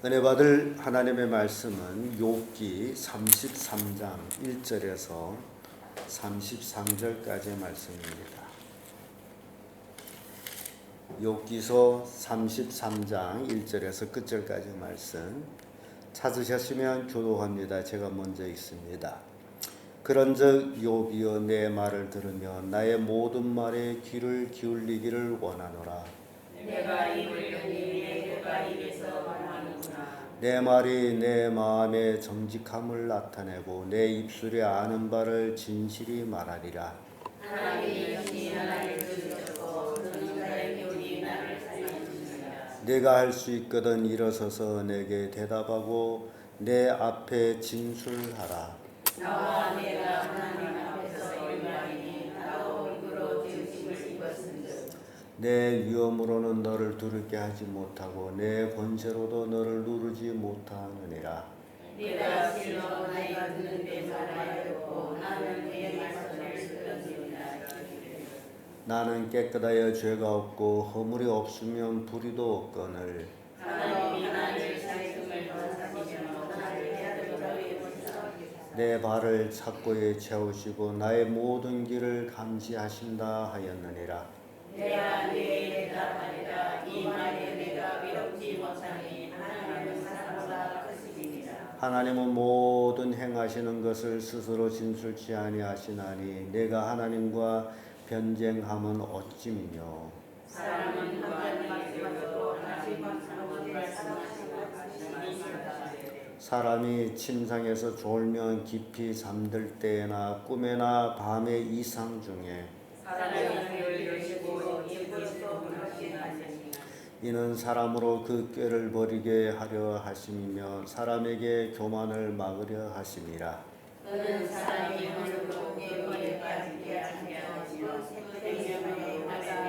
은혜 받을 하나님의 말씀은 욥기 33장 1절에서 33절까지의 말씀입니다. 욥기서 33장 1절에서 끝절까지의 말씀 찾으셨으면 교도합니다. 제가 먼저 읽습니다. 그런즉 욥이여 내 말을 들으며 나의 모든 말에 귀를 기울이기를 원하노라. 내가 입을 열니 내 혀가 입에서 말하는구나. 내 말이 내 마음의 정직함을 나타내고 내 입술에 아는 바를 진실이 말하리라. 하나님이 영이 나를 들으셨고 그는 나의 기운이 나를 살려주시리라. 내가 할 수 있거든 일어서서 내게 대답하고 내 앞에 진술하라. 나와 내가 하나님 앞에서 일하리니 나도 얼굴로 진심을 입었은즉 내 위엄으로는 너를 두렵게 하지 못하고 내 권세로도 너를 누르지 못하느니라. 네가 실로 나이가 드는데 말하였고 나는 내 말씀을 듣는지라. 나는 깨끗하여 죄가 없고 허물이 없으면 불의도 없거늘 하나님이 나를 살림을 벗사시며 나를 깨끗하게 벗사시리라. 내 발을 착고에 채우시고 나의 모든 길을 감시하신다 하였느니라. 내가 네게 대답하리라. 이 말에 내가 미롭지 못하니 하나님은 사람보다 크시니라. 하나님은 모든 행하시는 것을 스스로 진술치 아니하시나니 내가 하나님과 변쟁함은 어찌미뇨. 사람은 하나님을 세워도 하나님은 사람을 말씀하시고 하시니라. 사람이 침상에서 졸면 깊이 잠들 때나 꿈에나 밤의 이상 중에 사람이 꾀를 여시고 입으로 분하시나니 이는 사람으로 그 꾀를 버리게 하려 하심이며 사람에게 교만을 막으려 하심이라. 그는 사람이 눈으로 꾀를 빠지게 하며 생명을 하게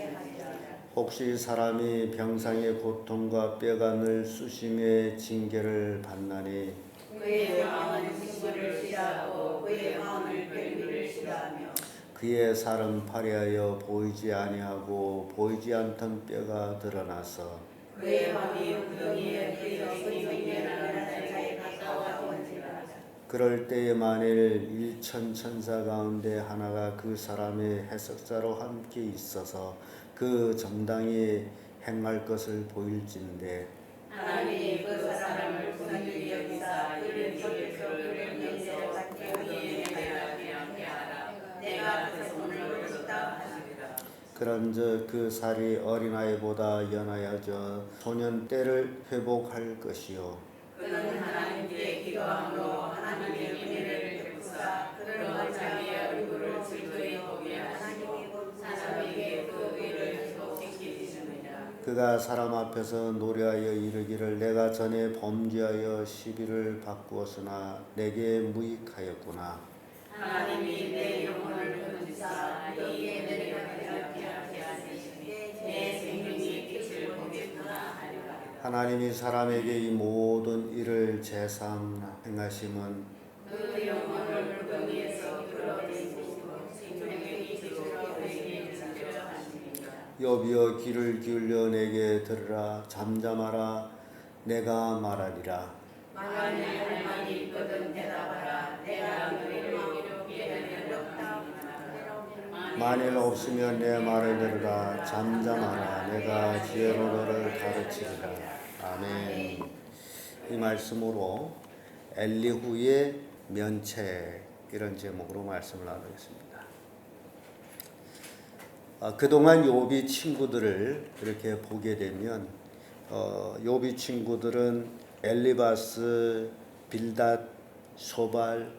하시리라. 혹시 사람이 병상의 고통과 뼈가 늘 수심의 징계를 받나니 그의 마음은 친구를 싫어하고 그의 마음을 별미를 싫어하며 그의 살은 파리하여 보이지 아니하고 보이지 않던 뼈가 드러나서 그의 밤이 구덩이에 그의 생명이라는 자에 가까워온지라. 그럴 때에 만일 일천 천사 가운데 하나가 그 사람의 해석자로 함께 있어서 그 정당히 행할 것을 보일진데 하나님이 그 사람을 긍휼히 여기사 이른 길에서 그를 면세로 갖게 하기에 내게 하라. 내가 그 손을 보셨다 하시리라. 그런즉 그 살이 어린아이보다 연하여져 소년 때를 회복할 것이요 그는 하나님께 기도함으로 하나님의 은혜를 베푸사 그를 자기의 얼굴을 즐거이 보게 하시고 사람에게 그 의를 회복시키시느니라. 그가 사람 앞에서 노래하여 이르기를 내가 전에 범죄하여 시비를 바꾸었으나 내게 무익하였구나. 하나님이 내 영혼을 건지사 이 은혜를 깨닫게 하시니 내 생명이 빛을 보겠구나 하리라. 하나님이 사람에게 이 모든 일을 재상 행하심은 그 영혼을 물건위에서 끌어내시고 생명의 빛으로 되게 지켜 하시니라. 욥이여 귀를 기울여 내게 들으라. 잠잠하라. 내가 말하리라. 만일 할 말이 있거든 대답하라. 내가 너희를 이롭게 어렵다. 만일 없으면 내 말을 들으라. 잠잠하라. 내가 지혜로 너를 가르치리라. 아멘. 이 말씀으로 엘리후의 면책 이런 제목으로 말씀을 나누겠습니다. 그동안 욥이 친구들을 이렇게 보게 되면 욥이 친구들은 엘리바스, 빌닷, 소발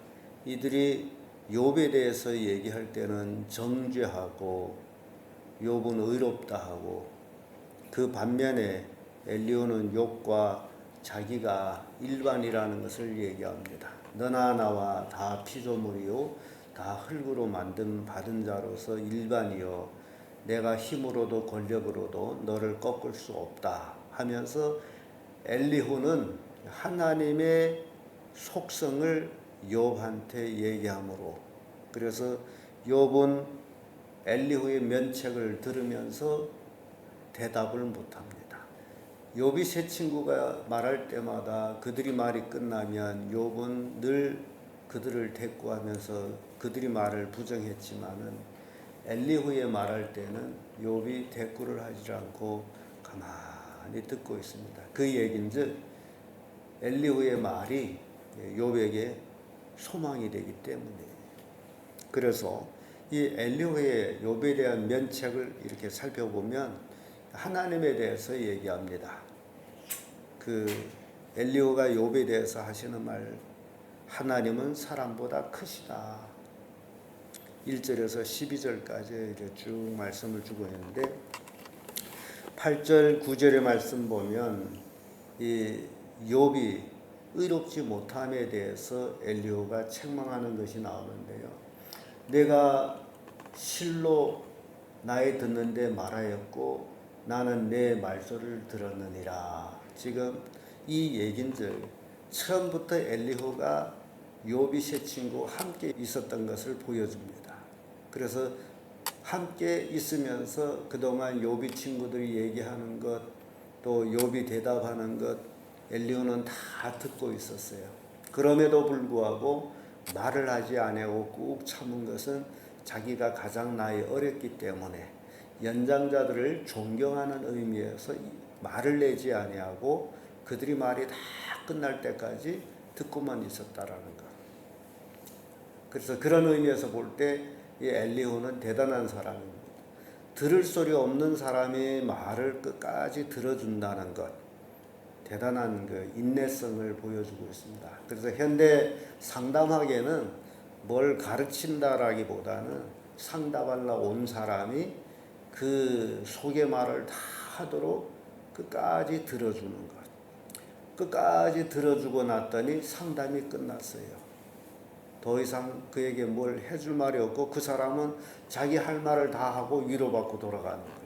이들이 욥에 대해서 얘기할 때는 정죄하고 욥은 의롭다 하고 그 반면에 엘리후는 욥과 자기가 일반이라는 것을 얘기합니다. 너나 나와 다 피조물이요 다 흙으로 받은 자로서 일반이요 내가 힘으로도 권력으로도 너를 꺾을 수 없다 하면서 엘리후는 하나님의 속성을 욥한테 얘기함으로 그래서 욥은 엘리후의 면책을 들으면서 대답을 못합니다. 욥이 세 친구가 말할 때마다 그들이 말이 끝나면 욥은 늘 그들을 대꾸하면서 그들이 말을 부정했지만은 엘리후의 말할 때는 욥이 대꾸를 하지 않고 가만히 듣고 있습니다. 그 얘긴즉 엘리후의 말이 욥에게 소망이 되기 때문에. 그래서 이 엘리후의 욥에 대한 면책을 이렇게 살펴보면 하나님에 대해서 얘기합니다. 그 엘리후가 욥에 대해서 하시는 말, 하나님은 사람보다 크시다. 1절에서 12절까지 이렇게 쭉 말씀을 주고 있는데 8절 9절의 말씀 보면 이 욥이 의롭지 못함에 대해서 엘리후가 책망하는 것이 나오는데요. 내가 실로 나의 듣는데 말하였고 나는 내 말소를 들었느니라. 지금 이 얘긴들 처음부터 엘리후가 욥이 세 친구 함께 있었던 것을 보여줍니다. 그래서 함께 있으면서 그동안 욥이 친구들이 얘기하는 것, 또 욥이 대답하는 것 엘리후는 다 듣고 있었어요. 그럼에도 불구하고 말을 하지 아니하고 꾹 참은 것은 자기가 가장 나이 어렸기 때문에 연장자들을 존경하는 의미에서 말을 내지 아니하고 그들이 말이 다 끝날 때까지 듣고만 있었다라는 것. 그래서 그런 의미에서 볼 때 이 엘리후는 대단한 사람입니다. 들을 소리 없는 사람이 말을 끝까지 들어준다는 것, 대단한 그 인내성을 보여주고 있습니다. 그래서 현대 상담학에는 뭘 가르친다라기보다는 상담하러 온 사람이 그 속의 말을 다 하도록 끝까지 들어주는 것. 끝까지 들어주고 났더니 상담이 끝났어요. 더 이상 그에게 뭘 해줄 말이 없고 그 사람은 자기 할 말을 다 하고 위로받고 돌아가는 거예요.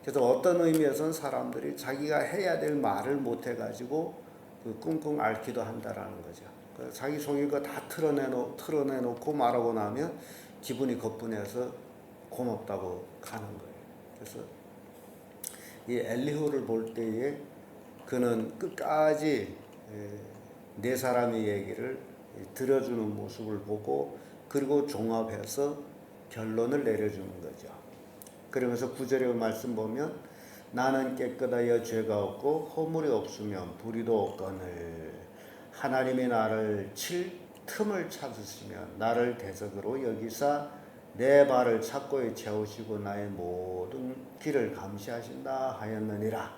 그래서 어떤 의미에서는 사람들이 자기가 해야 될 말을 못 해가지고 그 끙끙 앓기도 한다라는 거죠. 자기 속의 거 다 털어내놓고 말하고 나면 기분이 거뿐해서 고맙다고 가는 거예요. 그래서 이 엘리후를 볼 때에 그는 끝까지 네 사람의 얘기를 들어주는 모습을 보고 그리고 종합해서 결론을 내려주는 거죠. 그러면서 9절의 말씀 보면 나는 깨끗하여 죄가 없고 허물이 없으면 불의도 없거늘 하나님이 나를 칠 틈을 찾으시면 나를 대적으로 여기사 내 발을 착고에 채우시고 나의 모든 길을 감시하신다 하였느니라.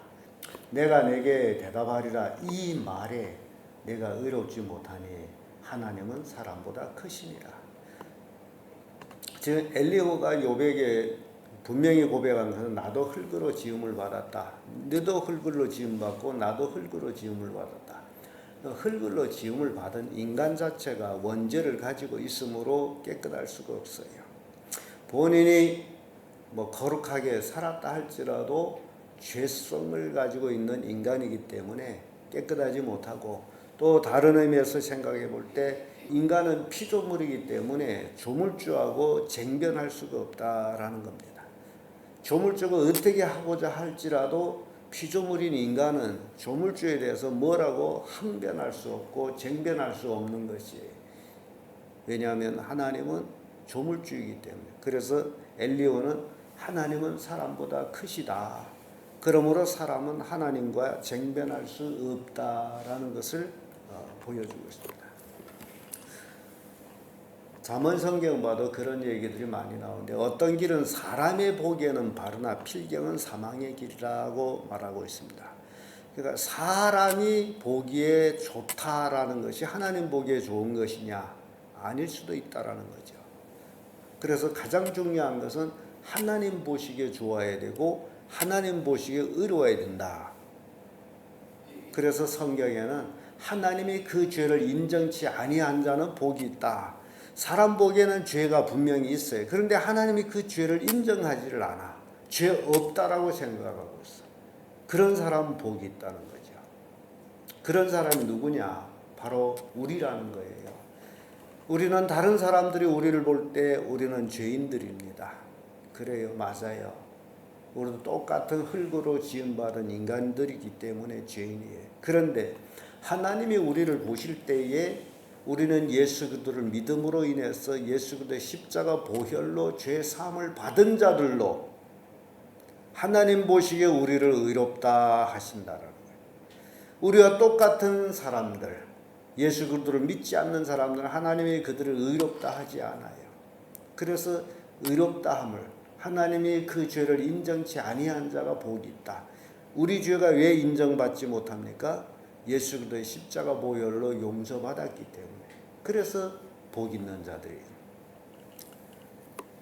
내가 내게 대답하리라. 이 말에 내가 의롭지 못하니 하나님은 사람보다 크시니라. 지금 엘리후가 욥에게 분명히 고백한 것은 나도 흙으로 지음을 받았다. 너도 흙으로 지음받고 나도 흙으로 지음을 받았다. 흙으로 지음을 받은 인간 자체가 원죄를 가지고 있으므로 깨끗할 수가 없어요. 본인이 거룩하게 살았다 할지라도 죄성을 가지고 있는 인간이기 때문에 깨끗하지 못하고 또 다른 의미에서 생각해 볼 때 인간은 피조물이기 때문에 조물주하고 쟁변할 수가 없다라는 겁니다. 조물주가 어떻게 하고자 할지라도 피조물인 인간은 조물주에 대해서 뭐라고 항변할 수 없고 쟁변할 수 없는 것이에요. 왜냐하면 하나님은 조물주이기 때문에. 그래서 엘리후는 하나님은 사람보다 크시다. 그러므로 사람은 하나님과 쟁변할 수 없다라는 것을 보여주고 있습니다. 잠언 성경 봐도 그런 얘기들이 많이 나오는데 어떤 길은 사람의 보기에는 바르나 필경은 사망의 길이라고 말하고 있습니다. 그러니까 사람이 보기에 좋다라는 것이 하나님 보기에 좋은 것이냐? 아닐 수도 있다라는 거죠. 그래서 가장 중요한 것은 하나님 보시기에 좋아야 되고 하나님 보시기에 의로워야 된다. 그래서 성경에는 하나님이 그 죄를 인정치 아니한 자는 복이 있다. 사람 보기에는 죄가 분명히 있어요. 그런데 하나님이 그 죄를 인정하지를 않아. 죄 없다라고 생각하고 있어. 그런 사람은 복이 있다는 거죠. 그런 사람이 누구냐? 바로 우리라는 거예요. 우리는 다른 사람들이 우리를 볼 때 우리는 죄인들입니다. 그래요. 맞아요. 우리도 똑같은 흙으로 지음받은 인간들이기 때문에 죄인이에요. 그런데 하나님이 우리를 보실 때에 우리는 예수 그리스도를 믿음으로 인해서 예수 그리스도의 십자가 보혈로 죄 사함을 받은 자들로 하나님 보시기에 우리를 의롭다 하신다라는 거예요. 우리와 똑같은 사람들, 예수 그리스도를 믿지 않는 사람들은 하나님이 그들을 의롭다 하지 않아요. 그래서 의롭다함을 하나님이 그 죄를 인정치 아니한 자가 복이 있다. 우리 죄가 왜 인정받지 못합니까? 예수 그리스도의 십자가 보혈로 용서받았기 때문에. 그래서 복 있는 자들이에요.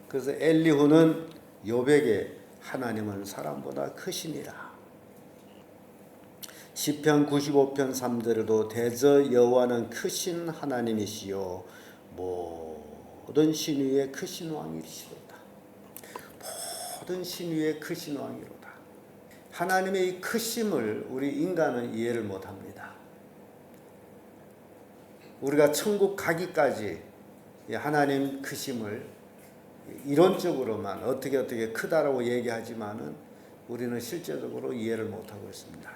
그래서 엘리후는 욥에게 하나님은 사람보다 크시니라. 시편 95편 3절에도 대저 여호와는 크신 하나님이시요 모든 신위의 크신 왕이시로다. 모든 신위의 크신 왕이로다. 하나님의 이 크심을 우리 인간은 이해를 못합니다. 우리가 천국 가기까지 하나님 크심을 이론적으로만 어떻게 크다라고 얘기하지만은 우리는 실제적으로 이해를 못하고 있습니다.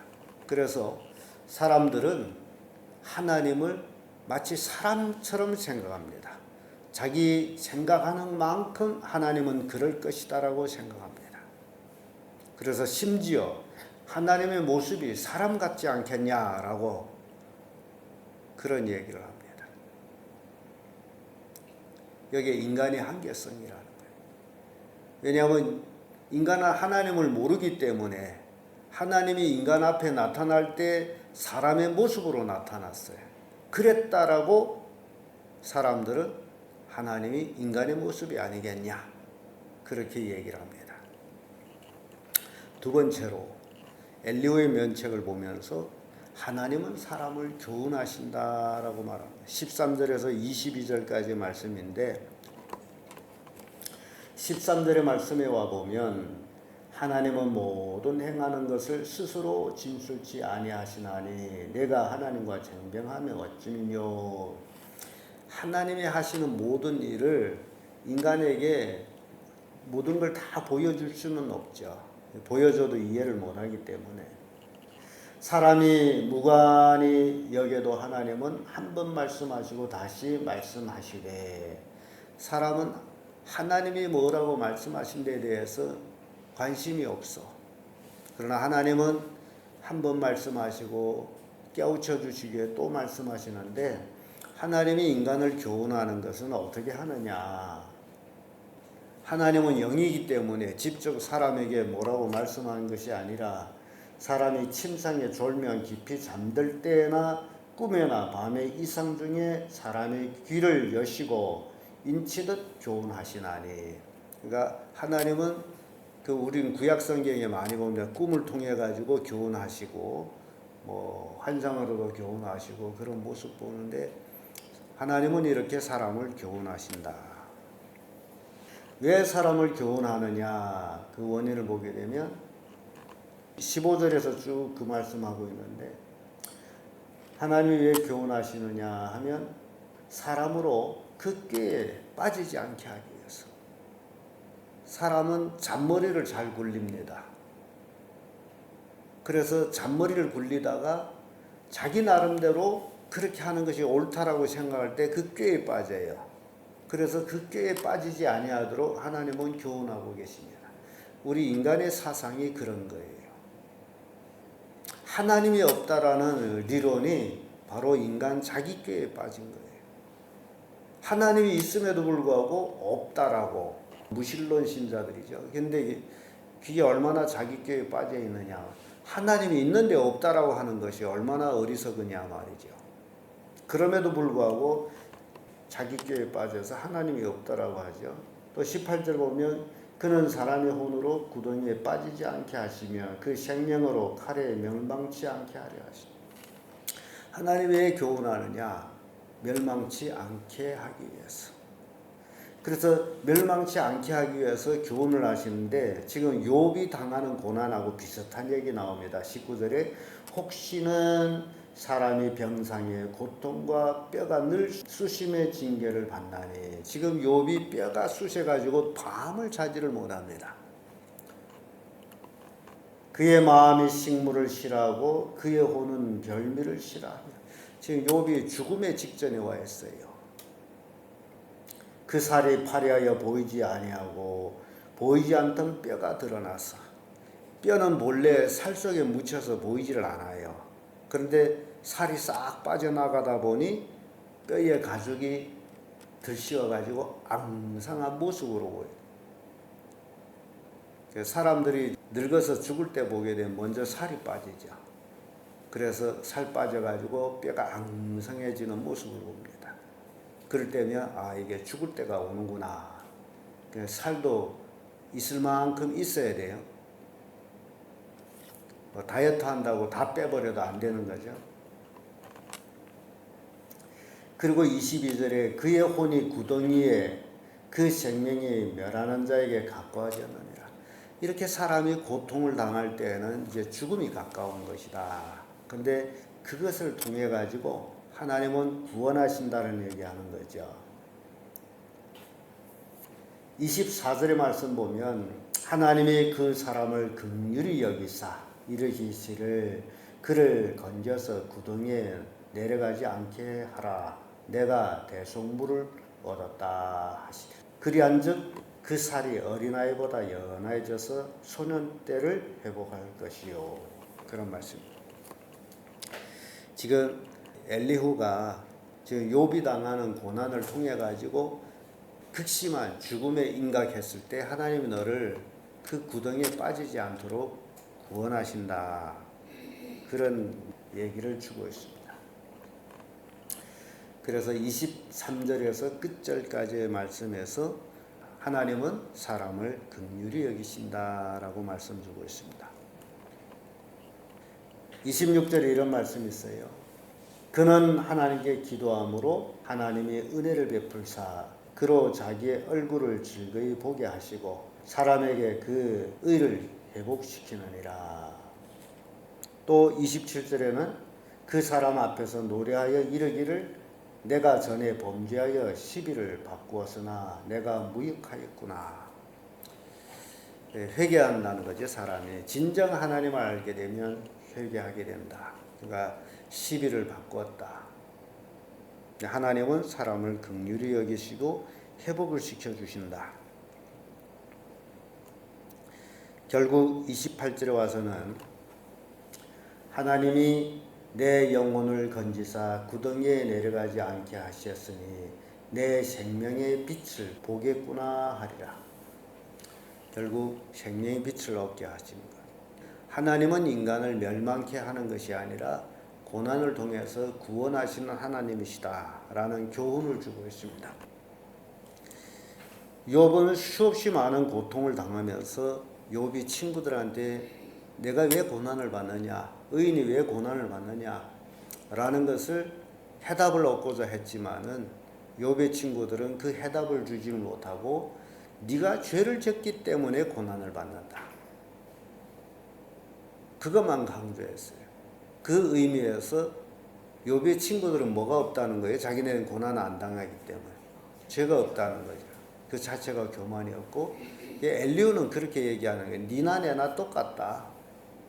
그래서 사람들은 하나님을 마치 사람처럼 생각합니다. 자기 생각하는 만큼 하나님은 그럴 것이다라고 생각합니다. 그래서 심지어 하나님의 모습이 사람 같지 않겠냐라고 그런 얘기를 합니다. 여기에 인간의 한계성이라는 거예요. 왜냐하면 인간은 하나님을 모르기 때문에 하나님이 인간 앞에 나타날 때 사람의 모습으로 나타났어요. 그랬다라고 사람들은 하나님이 인간의 모습이 아니겠냐 그렇게 얘기를 합니다. 두 번째로 엘리후의 면책을 보면서 하나님은 사람을 교훈하신다라고 말합니다. 13절에서 22절까지 말씀인데 13절의 말씀에 와보면 하나님은 모든 행하는 것을 스스로 진술치 아니하시나니 내가 하나님과 쟁병하며 어찌미뇨. 하나님이 하시는 모든 일을 인간에게 모든 걸 다 보여줄 수는 없죠. 보여줘도 이해를 못하기 때문에 사람이 무관히 여겨도 하나님은 한 번 말씀하시고 다시 말씀하시되 사람은 하나님이 뭐라고 말씀하신 데에 대해서 관심이 없어. 그러나 하나님은 한 번 말씀하시고 깨우쳐 주시기에 또 말씀하시는데 하나님이 인간을 교훈하는 것은 어떻게 하느냐. 하나님은 영이기 때문에 직접 사람에게 뭐라고 말씀하는 것이 아니라 사람이 침상에 졸면 깊이 잠들 때나 꿈에나 밤의 이상 중에 사람의 귀를 여시고 인치듯 교훈하시나니. 그러니까 하나님은 우리는 구약 성경에 많이 보면 꿈을 통해 가지고 교훈하시고 뭐 환상으로도 교훈하시고 그런 모습 보는데 하나님은 이렇게 사람을 교훈하신다. 왜 사람을 교훈하느냐 그 원인을 보게 되면 15절에서 쭉 그 말씀하고 있는데 하나님이 왜 교훈하시느냐 하면 사람으로 그 꾀에 빠지지 않게 하기 위해서. 사람은 잔머리를 잘 굴립니다. 그래서 잔머리를 굴리다가 자기 나름대로 그렇게 하는 것이 옳다라고 생각할 때 그 꾀에 빠져요. 그래서 그 꾀에 빠지지 아니하도록 하나님은 교훈하고 계십니다. 우리 인간의 사상이 그런 거예요. 하나님이 없다라는 리론이 바로 인간 자기 꾀에 빠진 거예요. 하나님이 있음에도 불구하고 없다라고 무신론 신자들이죠. 근데 그게 얼마나 자기 꾀에 빠져 있느냐. 하나님이 있는데 없다라고 하는 것이 얼마나 어리석으냐 말이죠. 그럼에도 불구하고 자기 꾀에 빠져서 하나님이 없다라고 하죠. 또 18절 보면 그는 사람의 혼으로 구덩이에 빠지지 않게 하시며 그 생명으로 칼에 멸망치 않게 하려 하시니. 하나님이 왜 교훈하느냐? 멸망치 않게 하기 위해서. 그래서 멸망치 않게 하기 위해서 교훈을 하시는데 지금 욥이 당하는 고난하고 비슷한 얘기 나옵니다. 19절에 혹시는 사람이 병상에 고통과 뼈가 늘 쑤심의 징계를 받나니. 지금 욥이 뼈가 쑤셔가지고 밤을 자지를 못합니다. 그의 마음이 식물을 싫어하고 그의 혼은 별미를 싫어하며. 지금 욥이 죽음의 직전에 와 있어요. 그 살이 파리하여 보이지 아니하고 보이지 않던 뼈가 드러나서, 뼈는 본래 살 속에 묻혀서 보이지를 않아요. 그런데 살이 싹 빠져나가다 보니 뼈의 가죽이 들씌워가지고 앙상한 모습으로 보여요. 사람들이 늙어서 죽을 때 보게 되면 먼저 살이 빠지죠. 그래서 살 빠져가지고 뼈가 앙상해지는 모습을 봅니다. 그럴 때면 이게 죽을 때가 오는구나. 살도 있을 만큼 있어야 돼요. 다이어트 한다고 다 빼버려도 안 되는 거죠. 그리고 22절에 그의 혼이 구덩이에 그 생명이 멸하는 자에게 가까워졌느니라. 이렇게 사람이 고통을 당할 때에는 이제 죽음이 가까운 것이다. 근데 그것을 통해 가지고 하나님은 구원하신다는 얘기하는 거죠. 24절의 말씀 보면 하나님이 그 사람을 긍휼히 여기사 이르시기를 그를 건져서 구덩이에 내려가지 않게 하라. 내가 대속물을 얻었다 하시되 그리한즉 그 살이 어린아이보다 연하여져서 소년 때를 회복할 것이요. 그런 말씀입니다. 지금 엘리후가 지금 욥이 당하는 고난을 통해 가지고 극심한 죽음에 임각했을 때 하나님이 너를 그 구덩이에 빠지지 않도록 구원하신다. 그런 얘기를 주고 있습니다. 그래서 23절에서 끝절까지의 말씀에서 하나님은 사람을 긍휼히 여기신다라고 말씀 주고 있습니다. 26절에 이런 말씀이 있어요. 그는 하나님께 기도함으로 하나님이 은혜를 베풀사 그로 자기의 얼굴을 즐거이 보게 하시고 사람에게 그 의를 회복시키느니라. 또 27절에는 그 사람 앞에서 노래하여 이르기를 내가 전에 범죄하여 시비를 바꾸었으나 내가 무익하였구나. 회개한다는 거죠. 사람이 진정 하나님을 알게 되면 회개하게 된다. 그러니까 시비를 바꾸었다. 하나님은 사람을 긍휼히 여기시고 회복을 시켜주신다. 결국 28절에 와서는 하나님이 내 영혼을 건지사 구덩이에 내려가지 않게 하셨으니 내 생명의 빛을 보겠구나 하리라. 결국 생명의 빛을 얻게 하신 것. 하나님은 인간을 멸망케 하는 것이 아니라 고난을 통해서 구원하시는 하나님이시다 라는 교훈을 주고 있습니다. 욥은 수없이 많은 고통을 당하면서 욥이 친구들한테 내가 왜 고난을 받느냐, 의인이 왜 고난을 받느냐 라는 것을 해답을 얻고자 했지만은 욥의 친구들은 그 해답을 주지 못하고 네가 죄를 졌기 때문에 고난을 받는다. 그것만 강조했어요. 그 의미에서 욥의 친구들은 뭐가 없다는 거예요? 자기네는 고난 안 당하기 때문에 죄가 없다는 거죠. 그 자체가 교만이었고 엘리후는 그렇게 얘기하는 거예요. 니나 내나 똑같다.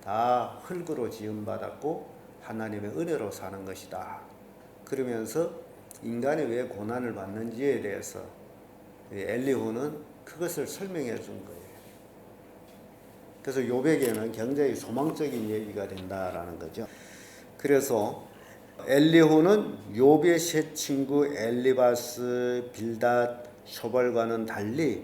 다 흙으로 지음받았고 하나님의 은혜로 사는 것이다. 그러면서 인간이 왜 고난을 받는지에 대해서 엘리후는 그것을 설명해 준 거예요. 그래서 욥에게는 굉장히 소망적인 얘기가 된다라는 거죠. 그래서 엘리후는 욥의 세 친구 엘리바스, 빌닷, 소발과는 달리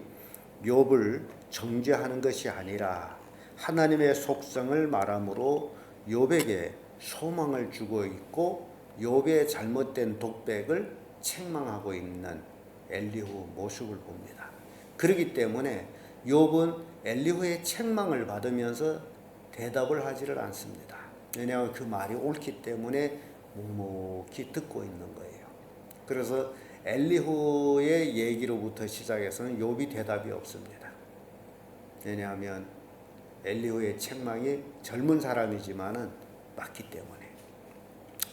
욥을 정죄하는 것이 아니라 하나님의 속성을 말함으로 욥에게 소망을 주고 있고 욥의 잘못된 독백을 책망하고 있는 엘리후 모습을 봅니다. 그렇기 때문에 욥은 엘리후의 책망을 받으면서 대답을 하지를 않습니다. 왜냐하면 그 말이 옳기 때문에 묵묵히 듣고 있는 거예요. 그래서 엘리후의 얘기로부터 시작해서는 욥이 대답이 없습니다. 왜냐하면 엘리후의 책망이 젊은 사람이지만은 맞기 때문에.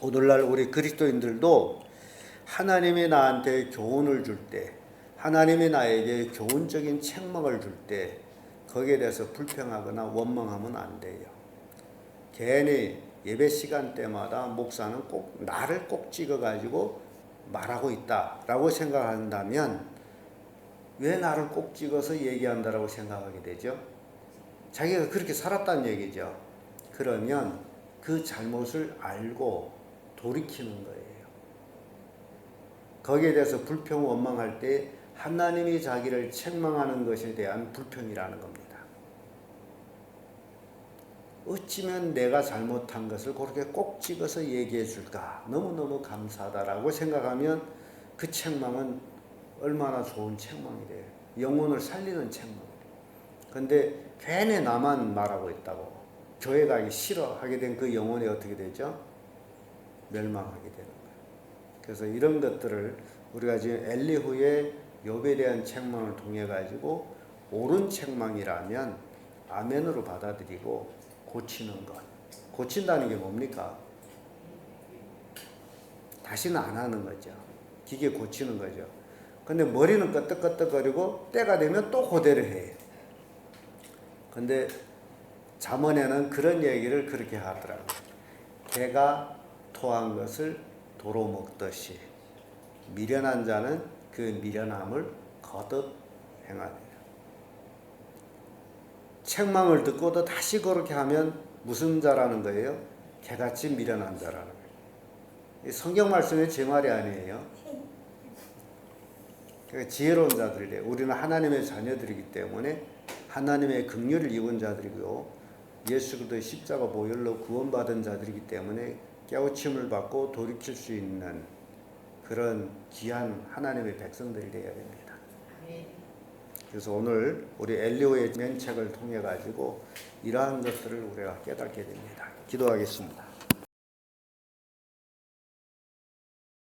오늘날 우리 그리스도인들도 하나님이 나한테 교훈을 줄 때, 하나님이 나에게 교훈적인 책망을 줄 때 거기에 대해서 불평하거나 원망하면 안 돼요. 괜히 예배 시간 때마다 목사는 꼭 나를 꼭 찍어가지고 말하고 있다라고 생각한다면 왜 나를 꼭 찍어서 얘기한다라고 생각하게 되죠? 자기가 그렇게 살았다는 얘기죠. 그러면 그 잘못을 알고 돌이키는 거예요. 거기에 대해서 불평 원망할 때 하나님이 자기를 책망하는 것에 대한 불평이라는 겁니다. 어찌면 내가 잘못한 것을 그렇게 꼭 찍어서 얘기해 줄까? 너무너무 감사하다라고 생각하면 그 책망은 얼마나 좋은 책망이 돼요. 영혼을 살리는 책망. 근데 괜히 나만 말하고 있다고 교회 가기 싫어하게 된 그 영혼이 어떻게 되죠? 멸망하게 되는 거예요. 그래서 이런 것들을 우리가 지금 엘리후의 욥에 대한 책망을 통해 가지고 옳은 책망이라면 아멘으로 받아들이고 고치는 것. 고친다는 게 뭡니까? 다시는 안 하는 거죠. 기계 고치는 거죠. 근데 머리는 끄덕끄덕거리고 때가 되면 또 그대로 해요. 근데 잠언에는 그런 얘기를 그렇게 하더라고요. 개가 토한 것을 도로 먹듯이 미련한 자는 그 미련함을 거듭 행하리라. 책망을 듣고도 다시 그렇게 하면 무슨 자라는 거예요? 개같이 미련한 자라는 거예요. 성경 말씀의 제 말이 아니에요. 그러니까 지혜로운 자들이래요. 우리는 하나님의 자녀들이기 때문에 하나님의 긍휼을 입은 자들이고 예수 그리스도의 십자가 보혈로 구원받은 자들이기 때문에 깨우침을 받고 돌이킬 수 있는 그런 귀한 하나님의 백성들이 되어야 됩니다. 그래서 오늘 우리 엘리후의 면책을 통해 가지고 이러한 것들을 우리가 깨닫게 됩니다. 기도하겠습니다.